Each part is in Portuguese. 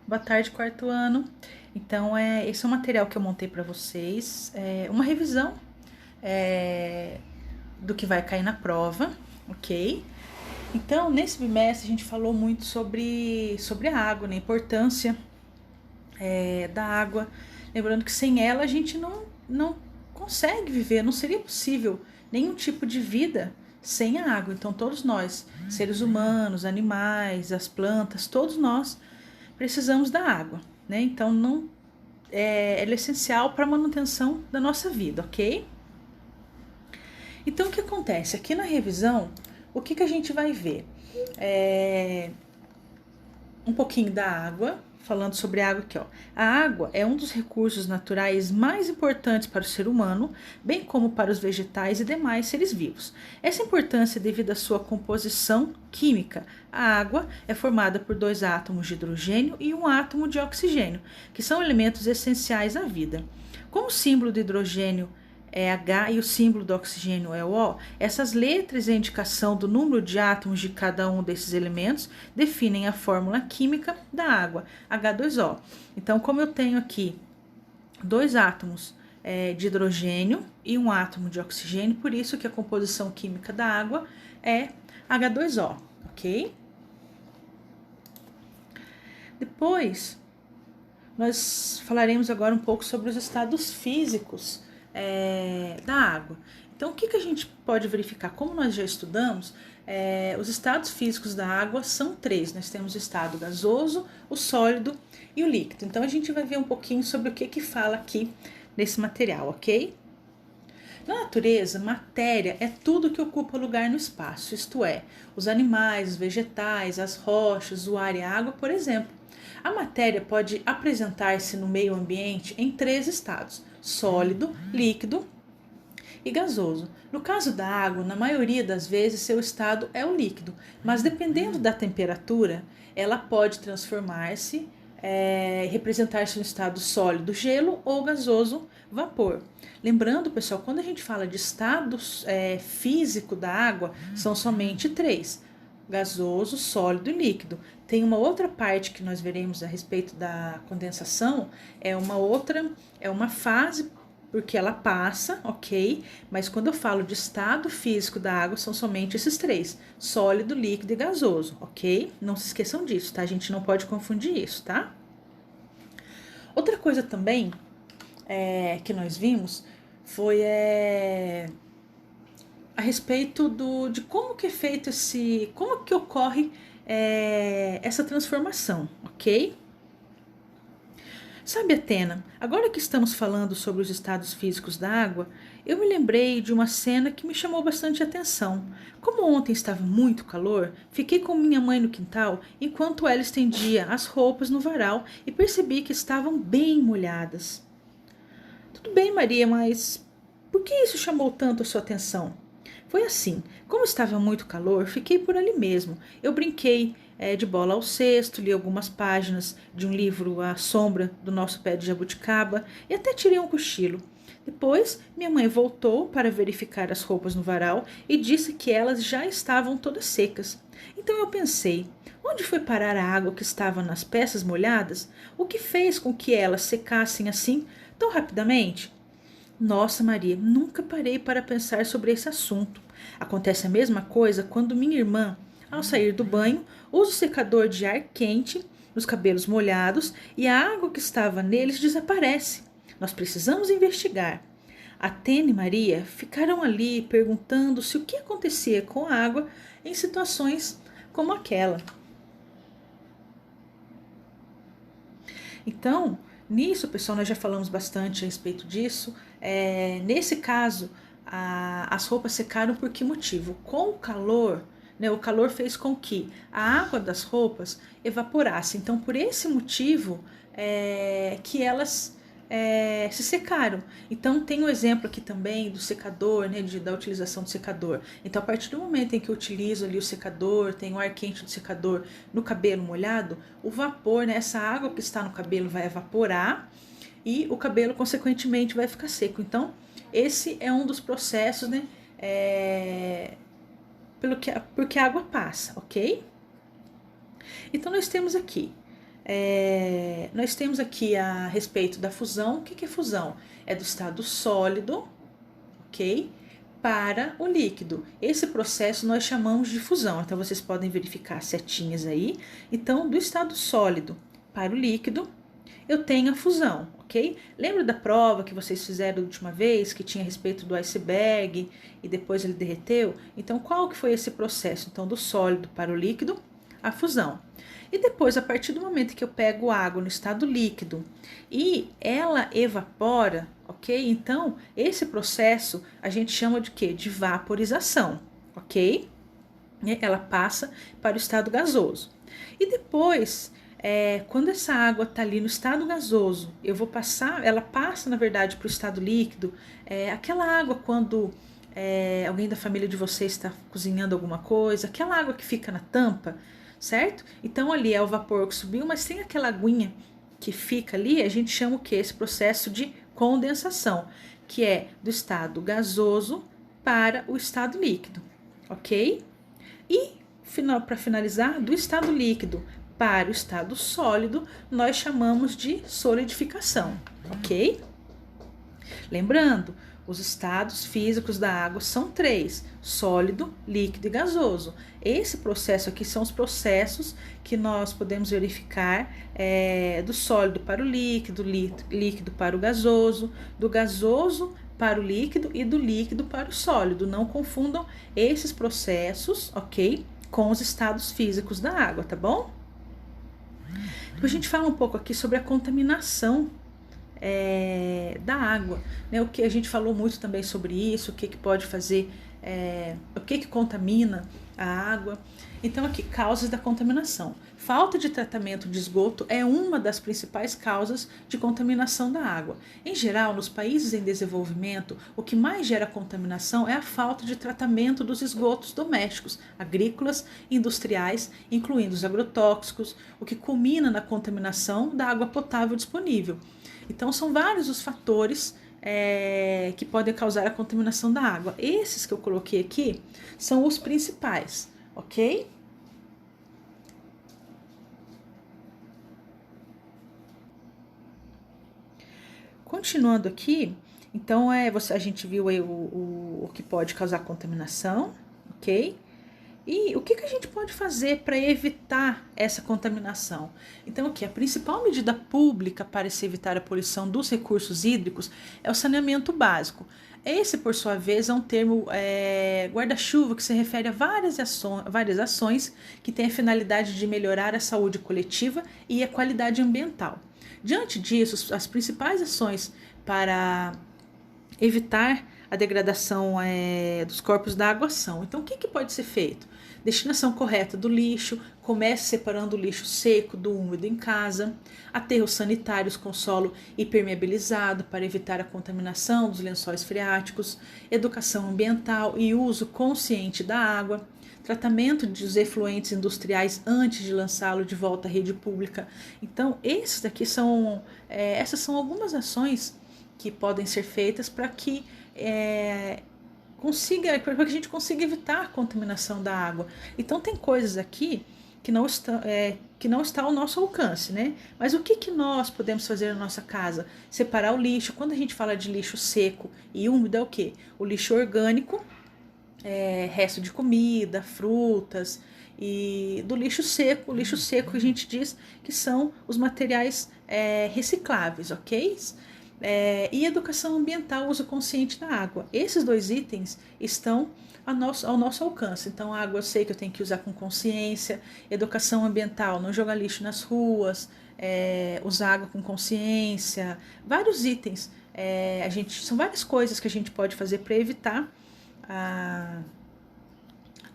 Boa tarde, quarto ano. Então, esse é o material que eu montei para vocês. É uma revisão do que vai cair na prova, ok? Então, nesse bimestre, a gente falou muito sobre a água, né? A importância da água. Lembrando que sem ela a gente não consegue viver, não seria possível nenhum tipo de vida sem a água. Então, todos nós, seres humanos, animais, as plantas, todos nós precisamos da água, né? Então, ela é essencial para a manutenção da nossa vida, ok? Então, o que acontece? Aqui na revisão, o que a gente vai ver? Um pouquinho da água, falando sobre a água aqui, ó. A água é um dos recursos naturais mais importantes para o ser humano, bem como para os vegetais e demais seres vivos. Essa importância é devido à sua composição química. A água é formada por 2 átomos de hidrogênio e um átomo de oxigênio, que são elementos essenciais à vida. Como o símbolo do hidrogênio é H e o símbolo do oxigênio é o O, essas letras e a indicação do número de átomos de cada um desses elementos definem a fórmula química da água, H2O. Então, como eu tenho aqui 2 átomos de hidrogênio e um átomo de oxigênio, por isso que a composição química da água é H2O, ok? Depois, nós falaremos agora um pouco sobre os estados físicos da água. Então, o que a gente pode verificar? Como nós já estudamos, os estados físicos da água são 3. Nós temos o estado gasoso, o sólido e o líquido. Então, a gente vai ver um pouquinho sobre o que fala aqui nesse material, ok? Na natureza, matéria é tudo que ocupa lugar no espaço, isto é, os animais, os vegetais, as rochas, o ar e a água, por exemplo. A matéria pode apresentar-se no meio ambiente em 3 estados: sólido, líquido e gasoso. No caso da água, na maioria das vezes seu estado é o líquido, mas dependendo da temperatura, ela pode transformar-se, representar-se no estado sólido, gelo, ou gasoso, vapor. Lembrando, pessoal, quando a gente fala de estado físico da água, são somente 3: gasoso, sólido e líquido. Tem uma outra parte que nós veremos a respeito da condensação, é uma fase porque ela passa, ok? Mas quando eu falo de estado físico da água, são somente esses 3: sólido, líquido e gasoso, ok? Não se esqueçam disso, tá? A gente não pode confundir isso, tá? Outra coisa também que nós vimos foi a respeito de como que é feito como que ocorre essa transformação, ok? Sabe, Atena, agora que estamos falando sobre os estados físicos da água, eu me lembrei de uma cena que me chamou bastante atenção. Como ontem estava muito calor, fiquei com minha mãe no quintal enquanto ela estendia as roupas no varal e percebi que estavam bem molhadas. Tudo bem, Maria, mas por que isso chamou tanto a sua atenção? Foi assim, como estava muito calor, fiquei por ali mesmo. Eu brinquei de bola ao cesto, li algumas páginas de um livro à sombra do nosso pé de jabuticaba e até tirei um cochilo. Depois, minha mãe voltou para verificar as roupas no varal e disse que elas já estavam todas secas. Então eu pensei, onde foi parar a água que estava nas peças molhadas? O que fez com que elas secassem assim tão rapidamente? Nossa, Maria, nunca parei para pensar sobre esse assunto. Acontece a mesma coisa quando minha irmã, ao sair do banho, usa o secador de ar quente nos cabelos molhados e a água que estava neles desaparece. Nós precisamos investigar. Atena e Maria ficaram ali perguntando-se o que acontecia com a água em situações como aquela. Então, nisso, pessoal, nós já falamos bastante a respeito disso. Nesse caso, as roupas secaram por que motivo? Com o calor, né, o calor fez com que a água das roupas evaporasse. Então, por esse motivo, que elas se secaram. Então, tem um exemplo aqui também do secador, né, da utilização do secador. Então, a partir do momento em que eu utilizo ali o secador, tem o ar quente do secador no cabelo molhado, o vapor, né, essa água que está no cabelo vai evaporar e o cabelo, consequentemente, vai ficar seco. Então, esse é um dos processos, né, porque a água passa, ok? Então, nós temos aqui Nós temos aqui a respeito da fusão. O que é fusão? É do estado sólido, ok? Para o líquido. Esse processo nós chamamos de fusão. Então, vocês podem verificar as setinhas aí. Então, do estado sólido para o líquido, eu tenho a fusão, ok? Lembra da prova que vocês fizeram da última vez, que tinha a respeito do iceberg e depois ele derreteu? Então, qual que foi esse processo? Então, do sólido para o líquido, a fusão. E depois, a partir do momento que eu pego água no estado líquido e ela evapora, ok? Então, esse processo a gente chama de quê? De vaporização, ok? Ela passa para o estado gasoso. E depois, quando essa água está ali no estado gasoso, eu vou passar, ela passa, na verdade, para o estado líquido. Aquela água quando alguém da família de vocês está cozinhando alguma coisa, aquela água que fica na tampa, certo? Então ali é o vapor que subiu, mas tem aquela aguinha que fica ali, a gente chama o que? Esse processo de condensação, que é do estado gasoso para o estado líquido, ok? E para finalizar, do estado líquido para o estado sólido, nós chamamos de solidificação, ok? Lembrando, os estados físicos da água são 3: sólido, líquido e gasoso. Esse processo aqui são os processos que nós podemos verificar do sólido para o líquido, líquido para o gasoso, do gasoso para o líquido e do líquido para o sólido. Não confundam esses processos, ok? Com os estados físicos da água, tá bom? Depois a gente fala um pouco aqui sobre a contaminação da água, né? O que a gente falou muito também sobre isso, o que pode fazer, o que contamina a água. Então aqui, causas da contaminação. Falta de tratamento de esgoto é uma das principais causas de contaminação da água. Em geral, nos países em desenvolvimento, o que mais gera contaminação é a falta de tratamento dos esgotos domésticos, agrícolas e industriais, incluindo os agrotóxicos, o que culmina na contaminação da água potável disponível. Então, são vários os fatores que podem causar a contaminação da água. Esses que eu coloquei aqui são os principais, ok? Continuando aqui, então a gente viu aí o que pode causar contaminação, ok? E o que a gente pode fazer para evitar essa contaminação? Então, a principal medida pública para se evitar a poluição dos recursos hídricos é o saneamento básico. Esse, por sua vez, é um termo guarda-chuva que se refere a várias ações que têm a finalidade de melhorar a saúde coletiva e a qualidade ambiental. Diante disso, as principais ações para evitar a degradação dos corpos d'água são. Então, o que pode ser feito? Destinação correta do lixo, comece separando o lixo seco do úmido em casa, aterros sanitários com solo impermeabilizado para evitar a contaminação dos lençóis freáticos, educação ambiental e uso consciente da água, tratamento dos efluentes industriais antes de lançá-lo de volta à rede pública. Então, essas são algumas ações que podem ser feitas para que a gente consiga evitar a contaminação da água. Então tem coisas aqui que não está ao nosso alcance, né? Mas o que nós podemos fazer na nossa casa? Separar o lixo. Quando a gente fala de lixo seco e úmido, é o quê? O lixo orgânico, resto de comida, frutas, e do lixo seco. O lixo seco a gente diz que são os materiais recicláveis, ok? E educação ambiental, uso consciente da água. Esses dois itens estão ao nosso alcance. Então, a água eu sei que eu tenho que usar com consciência. Educação ambiental, não jogar lixo nas ruas, usar água com consciência. Vários itens. São várias coisas que a gente pode fazer para evitar a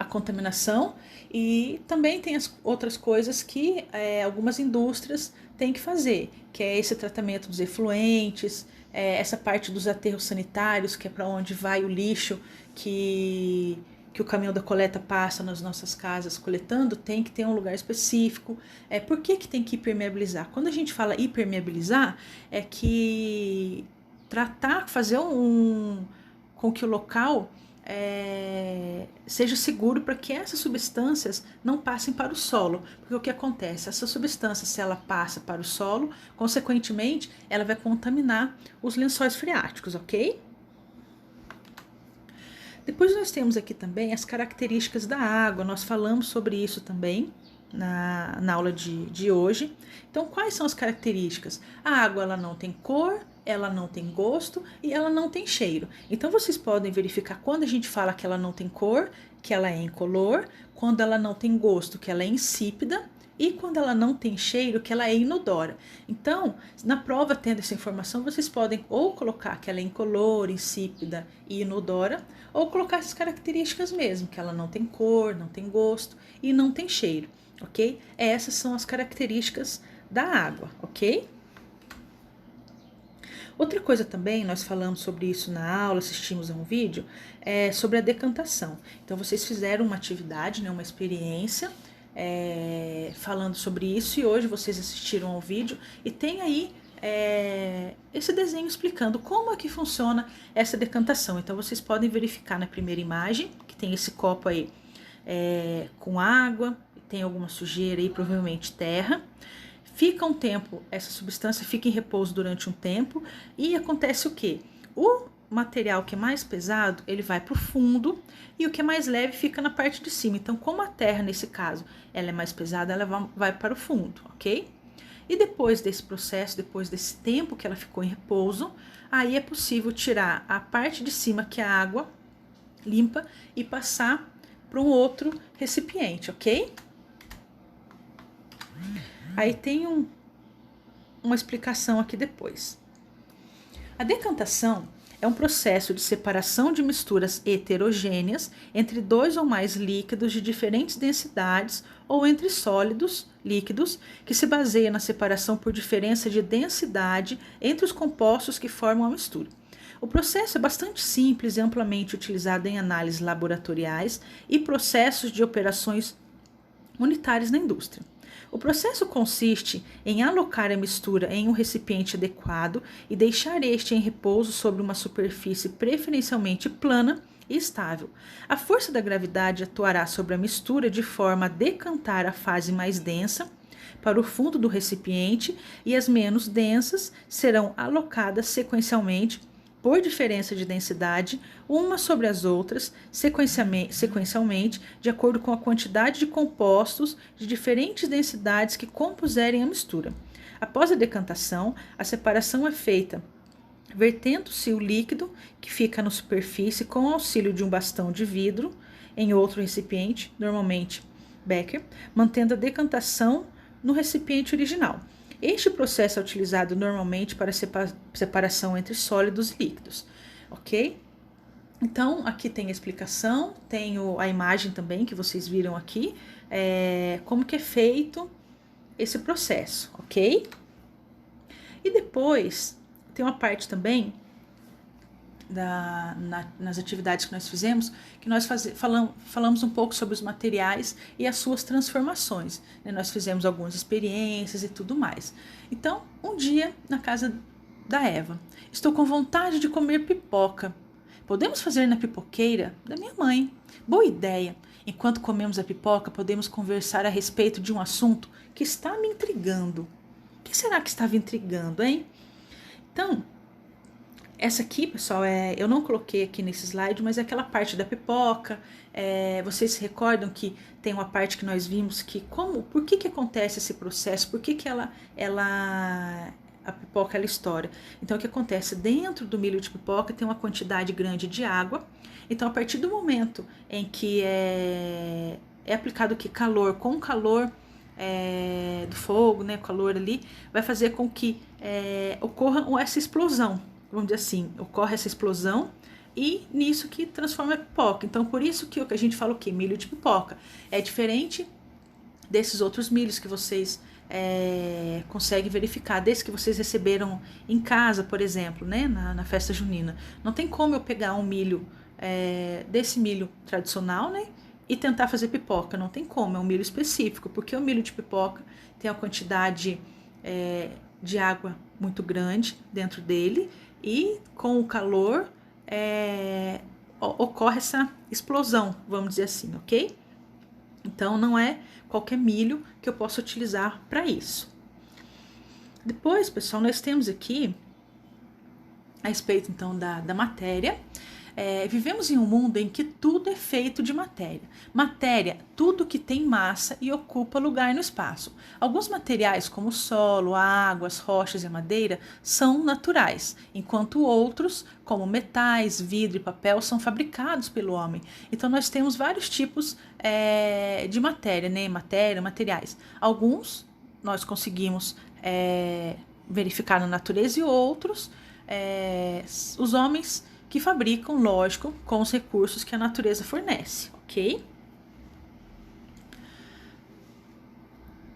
contaminação. E também tem as outras coisas que algumas indústrias têm que fazer, que é esse tratamento dos efluentes, essa parte dos aterros sanitários, que é para onde vai o lixo que o caminhão da coleta passa nas nossas casas coletando, tem que ter um lugar específico. Por que tem que impermeabilizar? Quando a gente fala impermeabilizar, é que fazer com que o local seja seguro para que essas substâncias não passem para o solo. Porque o que acontece? Essa substância, se ela passa para o solo, consequentemente, ela vai contaminar os lençóis freáticos, ok? Depois nós temos aqui também as características da água, nós falamos sobre isso também na aula de hoje. Então, quais são as características? A água ela não tem cor, ela não tem gosto e ela não tem cheiro. Então, vocês podem verificar quando a gente fala que ela não tem cor, que ela é incolor, quando ela não tem gosto, que ela é insípida, e quando ela não tem cheiro, que ela é inodora. Então, na prova, tendo essa informação, vocês podem ou colocar que ela é incolor, insípida e inodora, ou colocar essas características mesmo, que ela não tem cor, não tem gosto e não tem cheiro, ok? Essas são as características da água, ok? Outra coisa também, nós falamos sobre isso na aula, assistimos a um vídeo, sobre a decantação. Então, vocês fizeram uma atividade, né, uma experiência, falando sobre isso, e hoje vocês assistiram ao vídeo e tem aí esse desenho explicando como é que funciona essa decantação. Então vocês podem verificar na primeira imagem que tem esse copo aí com água, tem alguma sujeira aí, provavelmente terra. Fica um tempo, essa substância fica em repouso durante um tempo e acontece o quê? O material que é mais pesado, ele vai para o fundo e o que é mais leve fica na parte de cima. Então, como a terra, nesse caso, ela é mais pesada, ela vai para o fundo, ok? E depois desse processo, depois desse tempo que ela ficou em repouso, aí é possível tirar a parte de cima, que é a água limpa, e passar para um outro recipiente, ok? Aí tem uma explicação aqui depois. A decantação é um processo de separação de misturas heterogêneas entre dois ou mais líquidos de diferentes densidades ou entre sólidos, líquidos, que se baseia na separação por diferença de densidade entre os compostos que formam a mistura. O processo é bastante simples e amplamente utilizado em análises laboratoriais e processos de operações unitárias na indústria. O processo consiste em alocar a mistura em um recipiente adequado e deixar este em repouso sobre uma superfície preferencialmente plana e estável. A força da gravidade atuará sobre a mistura de forma a decantar a fase mais densa para o fundo do recipiente e as menos densas serão alocadas sequencialmente por diferença de densidade, umas sobre as outras, sequencialmente, de acordo com a quantidade de compostos de diferentes densidades que compuserem a mistura. Após a decantação, a separação é feita vertendo-se o líquido que fica na superfície com o auxílio de um bastão de vidro em outro recipiente, normalmente Becker, mantendo a decantação no recipiente original. Este processo é utilizado normalmente para separação entre sólidos e líquidos, ok? Então, aqui tem a explicação, tem a imagem também que vocês viram aqui, como que é feito esse processo, ok? E depois, tem uma parte também nas atividades que nós fizemos, que nós falamos um pouco sobre os materiais e as suas transformações, né? Nós fizemos algumas experiências e tudo mais. Então, um dia na casa da Eva, estou com vontade de comer pipoca. Podemos fazer na pipoqueira da minha mãe. Boa ideia! Enquanto comemos a pipoca, podemos conversar a respeito de um assunto que está me intrigando. O que será que estava intrigando, hein? Então, essa aqui, pessoal, eu não coloquei aqui nesse slide, mas é aquela parte da pipoca. Vocês se recordam que tem uma parte que nós vimos que por que acontece esse processo? Por que a pipoca ela estoura? Então, o que acontece? Dentro do milho de pipoca tem uma quantidade grande de água. Então, a partir do momento em que é aplicado aqui calor, com o calor do fogo, né, o calor ali, vai fazer com que ocorra essa explosão. Vamos dizer assim, ocorre essa explosão e nisso que transforma a pipoca. Então, por isso que a gente fala o quê? Milho de pipoca. É diferente desses outros milhos que vocês conseguem verificar, desses que vocês receberam em casa, por exemplo, né, na festa junina. Não tem como eu pegar um milho desse milho tradicional, né, e tentar fazer pipoca. Não tem como, é um milho específico, porque o milho de pipoca tem uma quantidade de água muito grande dentro dele, e com o calor ocorre essa explosão, vamos dizer assim, ok? Então, não é qualquer milho que eu possa utilizar para isso. Depois, pessoal, nós temos aqui, a respeito, então, da matéria. Vivemos em um mundo em que tudo é feito de matéria. Matéria, tudo que tem massa e ocupa lugar no espaço. Alguns materiais, como o solo, a água, as rochas e a madeira, são naturais, enquanto outros, como metais, vidro e papel, são fabricados pelo homem. Então, nós temos vários tipos de matéria, né? Materiais. Alguns nós conseguimos verificar na natureza e outros, os homens que fabricam, lógico, com os recursos que a natureza fornece, ok?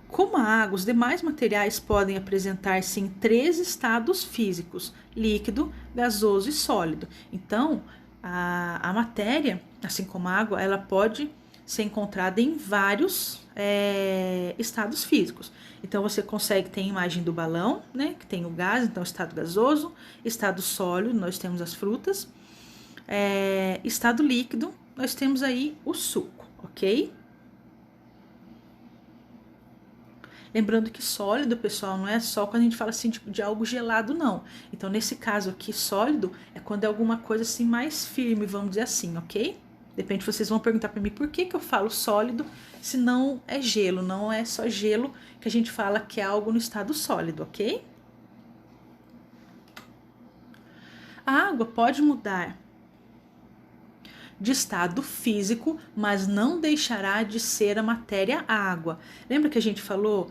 Como a água, os demais materiais podem apresentar-se em 3 estados físicos: líquido, gasoso e sólido. Então, a matéria, assim como a água, ela pode ser encontrada em vários estados físicos. Então, você consegue ter a imagem do balão, né, que tem o gás, então estado gasoso, estado sólido, nós temos as frutas, estado líquido, nós temos aí o suco, ok? Lembrando que sólido, pessoal, não é só quando a gente fala assim de algo gelado, não. Então, nesse caso aqui, sólido é quando é alguma coisa assim mais firme, vamos dizer assim, ok? De repente vocês vão perguntar para mim por que eu falo sólido se não é gelo, não é só gelo que a gente fala que é algo no estado sólido, ok? A água pode mudar de estado físico, mas não deixará de ser a matéria água. Lembra que a gente falou,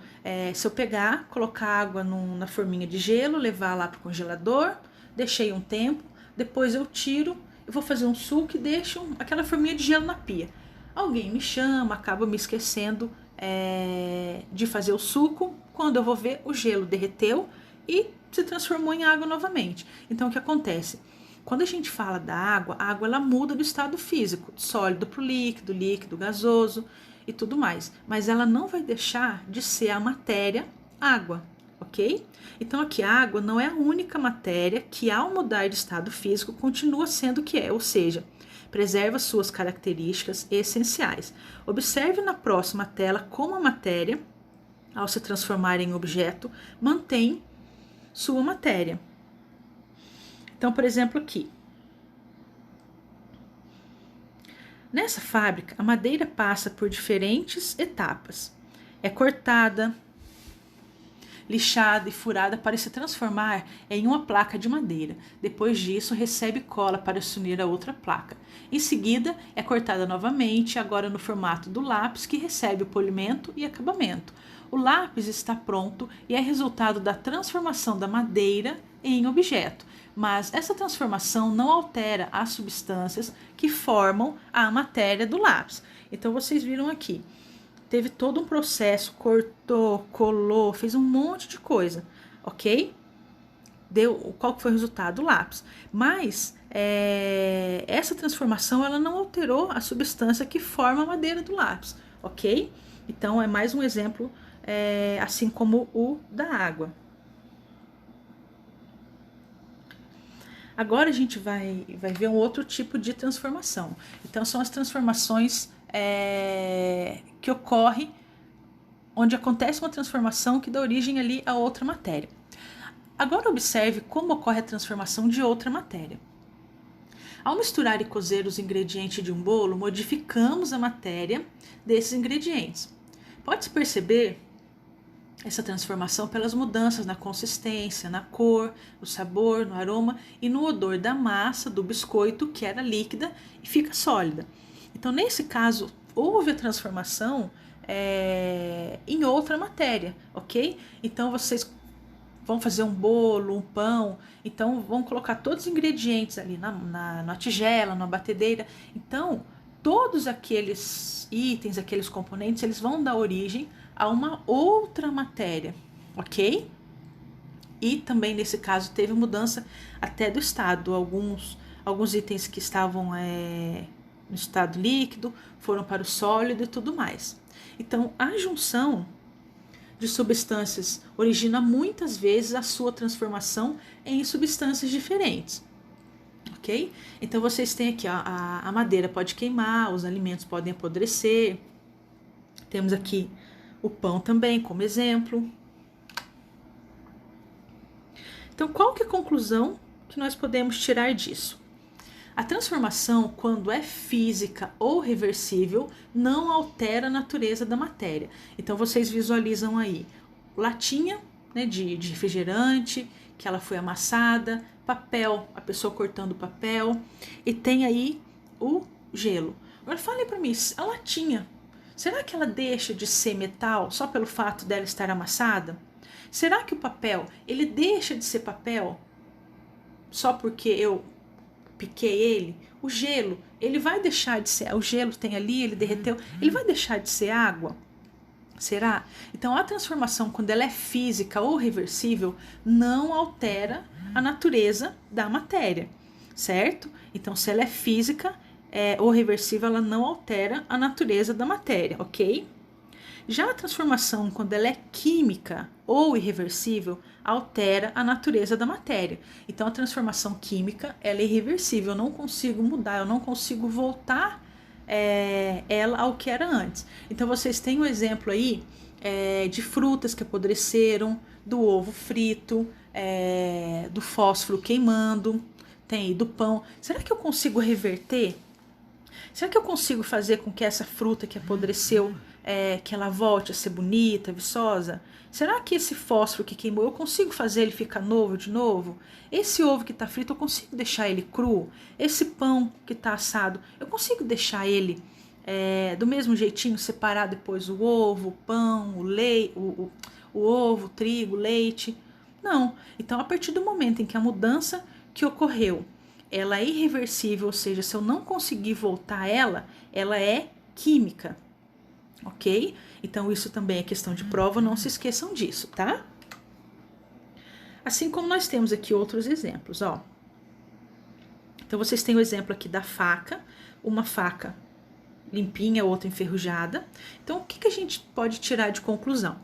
se eu pegar, colocar água na forminha de gelo, levar lá para o congelador, deixei um tempo, depois eu tiro, eu vou fazer um suco e deixo aquela forminha de gelo na pia. Alguém me chama, acaba me esquecendo de fazer o suco, quando eu vou ver, o gelo derreteu e se transformou em água novamente. Então, o que acontece? Quando a gente fala da água, a água ela muda do estado físico, sólido para o líquido, líquido, gasoso e tudo mais. Mas ela não vai deixar de ser a matéria água, ok? Então aqui a água não é a única matéria que ao mudar de estado físico continua sendo o que é, ou seja, preserva suas características essenciais. Observe na próxima tela como a matéria, ao se transformar em objeto, mantém sua matéria. Então, por exemplo, aqui. Nessa fábrica, a madeira passa por diferentes etapas. É cortada, lixada e furada para se transformar em uma placa de madeira. Depois disso, recebe cola para se unir a outra placa. Em seguida, é cortada novamente, agora no formato do lápis, que recebe o polimento e acabamento. O lápis está pronto e é resultado da transformação da madeira em objeto. Mas essa transformação não altera as substâncias que formam a matéria do lápis. Então, vocês viram aqui, teve todo um processo, cortou, colou, fez um monte de coisa, ok? Qual foi o resultado? O lápis. Mas essa transformação ela não alterou a substância que forma a madeira do lápis, ok? Então, é mais um exemplo, assim como o da água. Agora a gente vai ver um outro tipo de transformação. Então, são as transformações que ocorrem, onde acontece uma transformação que dá origem ali a outra matéria. Agora observe como ocorre a transformação de outra matéria. Ao misturar e cozer os ingredientes de um bolo, modificamos a matéria desses ingredientes. Pode-se perceber essa transformação pelas mudanças na consistência, na cor, no sabor, no aroma e no odor da massa do biscoito, que era líquida e fica sólida. Então, nesse caso, houve a transformação em outra matéria, ok? Então, vocês vão fazer um bolo, um pão, então vão colocar todos os ingredientes ali na tigela, na batedeira. Então, todos aqueles itens, aqueles componentes, eles vão dar origem a uma outra matéria, ok? E também nesse caso teve mudança até do estado. Alguns itens que estavam no estado líquido foram para o sólido e tudo mais. Então, a junção de substâncias origina muitas vezes a sua transformação em substâncias diferentes, ok? Então vocês têm aqui, ó, a madeira pode queimar, os alimentos podem apodrecer. Temos aqui o pão também como exemplo. Então, qual que é a conclusão que nós podemos tirar disso? A transformação, quando é física ou reversível, não altera a natureza da matéria. Então, vocês visualizam aí latinha, né, de refrigerante, que ela foi amassada, papel, a pessoa cortando o papel, e tem aí o gelo. Agora, falem para mim, a latinha, será que ela deixa de ser metal só pelo fato dela estar amassada? Será que o papel, ele deixa de ser papel só porque eu piquei ele? O gelo, ele vai deixar de ser, o gelo tem ali, ele derreteu, ele vai deixar de ser água? Será? Então a transformação, quando ela é física ou reversível, não altera a natureza da matéria, certo? Então se ela é física ou reversível, ela não altera a natureza da matéria, ok? Já a transformação, quando ela é química ou irreversível, altera a natureza da matéria. Então, a transformação química, ela é irreversível, eu não consigo mudar, eu não consigo voltar ela ao que era antes. Então, vocês têm um exemplo aí de frutas que apodreceram, do ovo frito, do fósforo queimando, tem aí do pão. Será que eu consigo reverter? Será que eu consigo fazer com que essa fruta que apodreceu, que ela volte a ser bonita, viçosa? Será que esse fósforo que queimou, eu consigo fazer ele ficar novo de novo? Esse ovo que está frito, eu consigo deixar ele cru? Esse pão que está assado, eu consigo deixar ele do mesmo jeitinho, separar depois o ovo, o pão, o ovo, o trigo, o leite? Não. Então, a partir do momento em que a mudança que ocorreu, ela é irreversível, ou seja, se eu não conseguir voltar ela é química, ok? Então isso também é questão de prova, não se esqueçam disso, tá? Assim como nós temos aqui outros exemplos, ó. Então vocês têm o exemplo aqui da faca, uma faca limpinha, outra enferrujada. Então o que a gente pode tirar de conclusão?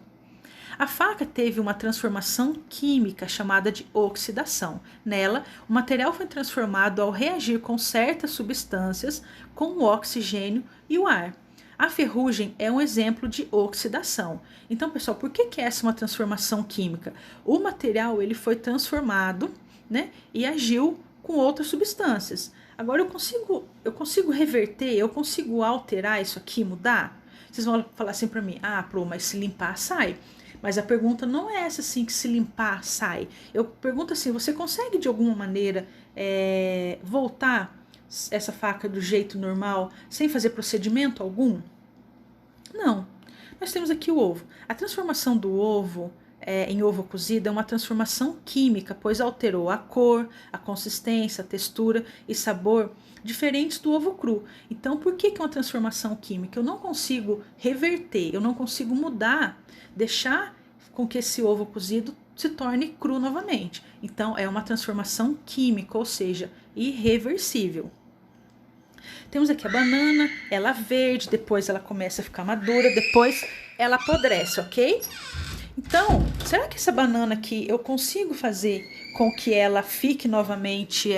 A faca teve uma transformação química chamada de oxidação. Nela, o material foi transformado ao reagir com certas substâncias, com o oxigênio e o ar. A ferrugem é um exemplo de oxidação. Então, pessoal, por que essa é uma transformação química? O material ele foi transformado, né, e agiu com outras substâncias. Agora, eu consigo reverter, eu consigo alterar isso aqui, mudar? Vocês vão falar assim para mim, Pro, mas se limpar, sai. Mas a pergunta não é essa assim, que se limpar, sai. Eu pergunto assim, você consegue de alguma maneira voltar essa faca do jeito normal, sem fazer procedimento algum? Não. Nós temos aqui o ovo. A transformação do ovo em ovo cozido é uma transformação química, pois alterou a cor, a consistência, a textura e sabor diferentes do ovo cru. Então, por que é uma transformação química? Eu não consigo reverter, eu não consigo mudar, deixar com que esse ovo cozido se torne cru novamente. Então, é uma transformação química, ou seja, irreversível. Temos aqui a banana, ela verde, depois ela começa a ficar madura, depois ela apodrece, ok? Então, será que essa banana aqui eu consigo fazer com que ela fique novamente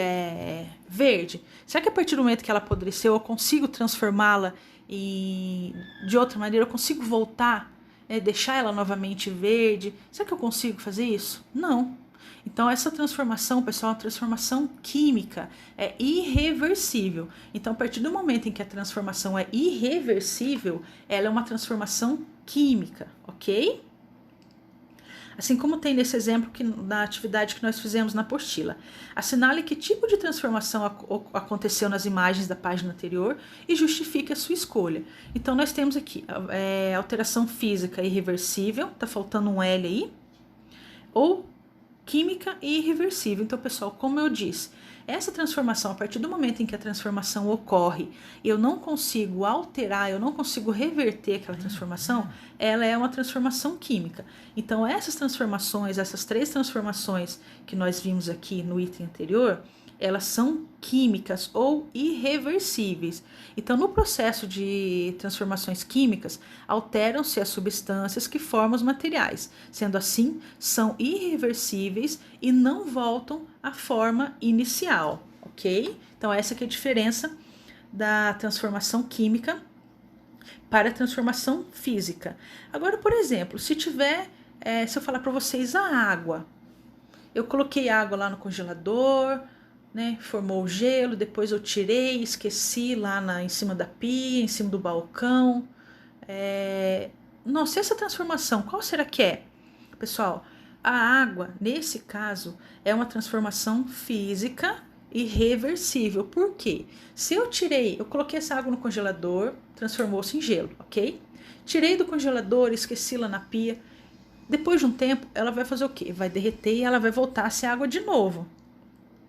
verde? Será que a partir do momento que ela apodreceu eu consigo transformá-la de outra maneira? Eu consigo voltar, deixar ela novamente verde? Será que eu consigo fazer isso? Não. Então, essa transformação, pessoal, é uma transformação química, é irreversível. Então, a partir do momento em que a transformação é irreversível, ela é uma transformação química, ok? Assim como tem nesse exemplo na atividade que nós fizemos na apostila. Assinale que tipo de transformação aconteceu nas imagens da página anterior e justifique a sua escolha. Então, nós temos aqui alteração física irreversível, tá faltando um L aí, ou química e irreversível. Então, pessoal, como eu disse, essa transformação, a partir do momento em que a transformação ocorre, eu não consigo alterar, eu não consigo reverter aquela transformação, ela é uma transformação química. Então, essas transformações, essas 3 transformações que nós vimos aqui no item anterior, elas são químicas ou irreversíveis. Então, no processo de transformações químicas, alteram-se as substâncias que formam os materiais. Sendo assim, são irreversíveis e não voltam à forma inicial, ok? ok? Então essa que é a diferença da transformação química para a transformação física. Agora, por exemplo, se eu falar para vocês a água, eu coloquei água lá no congelador, né? Formou o gelo, depois eu tirei, esqueci lá em cima da pia, em cima do balcão. Nossa, essa transformação, qual será que é? Pessoal, a água, nesse caso, é uma transformação física e reversível. Por quê? Se eu coloquei essa água no congelador, transformou-se em gelo, ok? Tirei do congelador, esqueci lá na pia. Depois de um tempo, ela vai fazer o quê? Vai derreter e ela vai voltar a ser água de novo.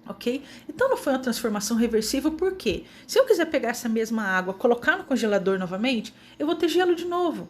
Ok? Então não foi uma transformação reversível, por quê? Se eu quiser pegar essa mesma água, colocar no congelador novamente, eu vou ter gelo de novo.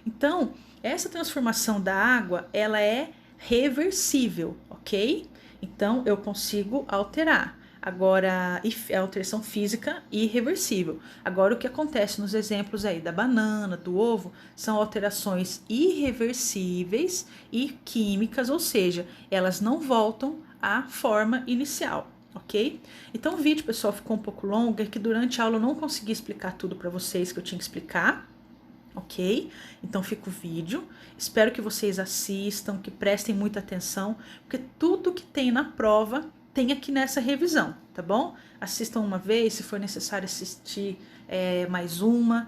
Então, essa transformação da água, ela é reversível, ok? Então, eu consigo alterar. Agora, é alteração física e irreversível. Agora, o que acontece nos exemplos aí da banana, do ovo, são alterações irreversíveis e químicas, ou seja, elas não voltam à forma inicial, ok? Então, o vídeo, pessoal, ficou um pouco longo, é que durante a aula eu não consegui explicar tudo para vocês que eu tinha que explicar, ok? Então fica o vídeo, espero que vocês assistam, que prestem muita atenção, porque tudo que tem na prova tem aqui nessa revisão, tá bom? Assistam uma vez, se for necessário assistir mais uma,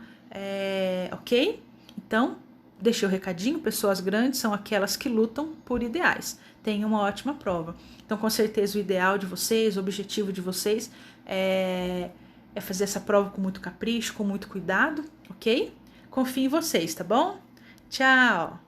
ok? Então, deixei o recadinho, pessoas grandes são aquelas que lutam por ideais. Tenham uma ótima prova. Então, com certeza, o ideal de vocês, o objetivo de vocês é fazer essa prova com muito capricho, com muito cuidado, ok? Confio em vocês, tá bom? Tchau!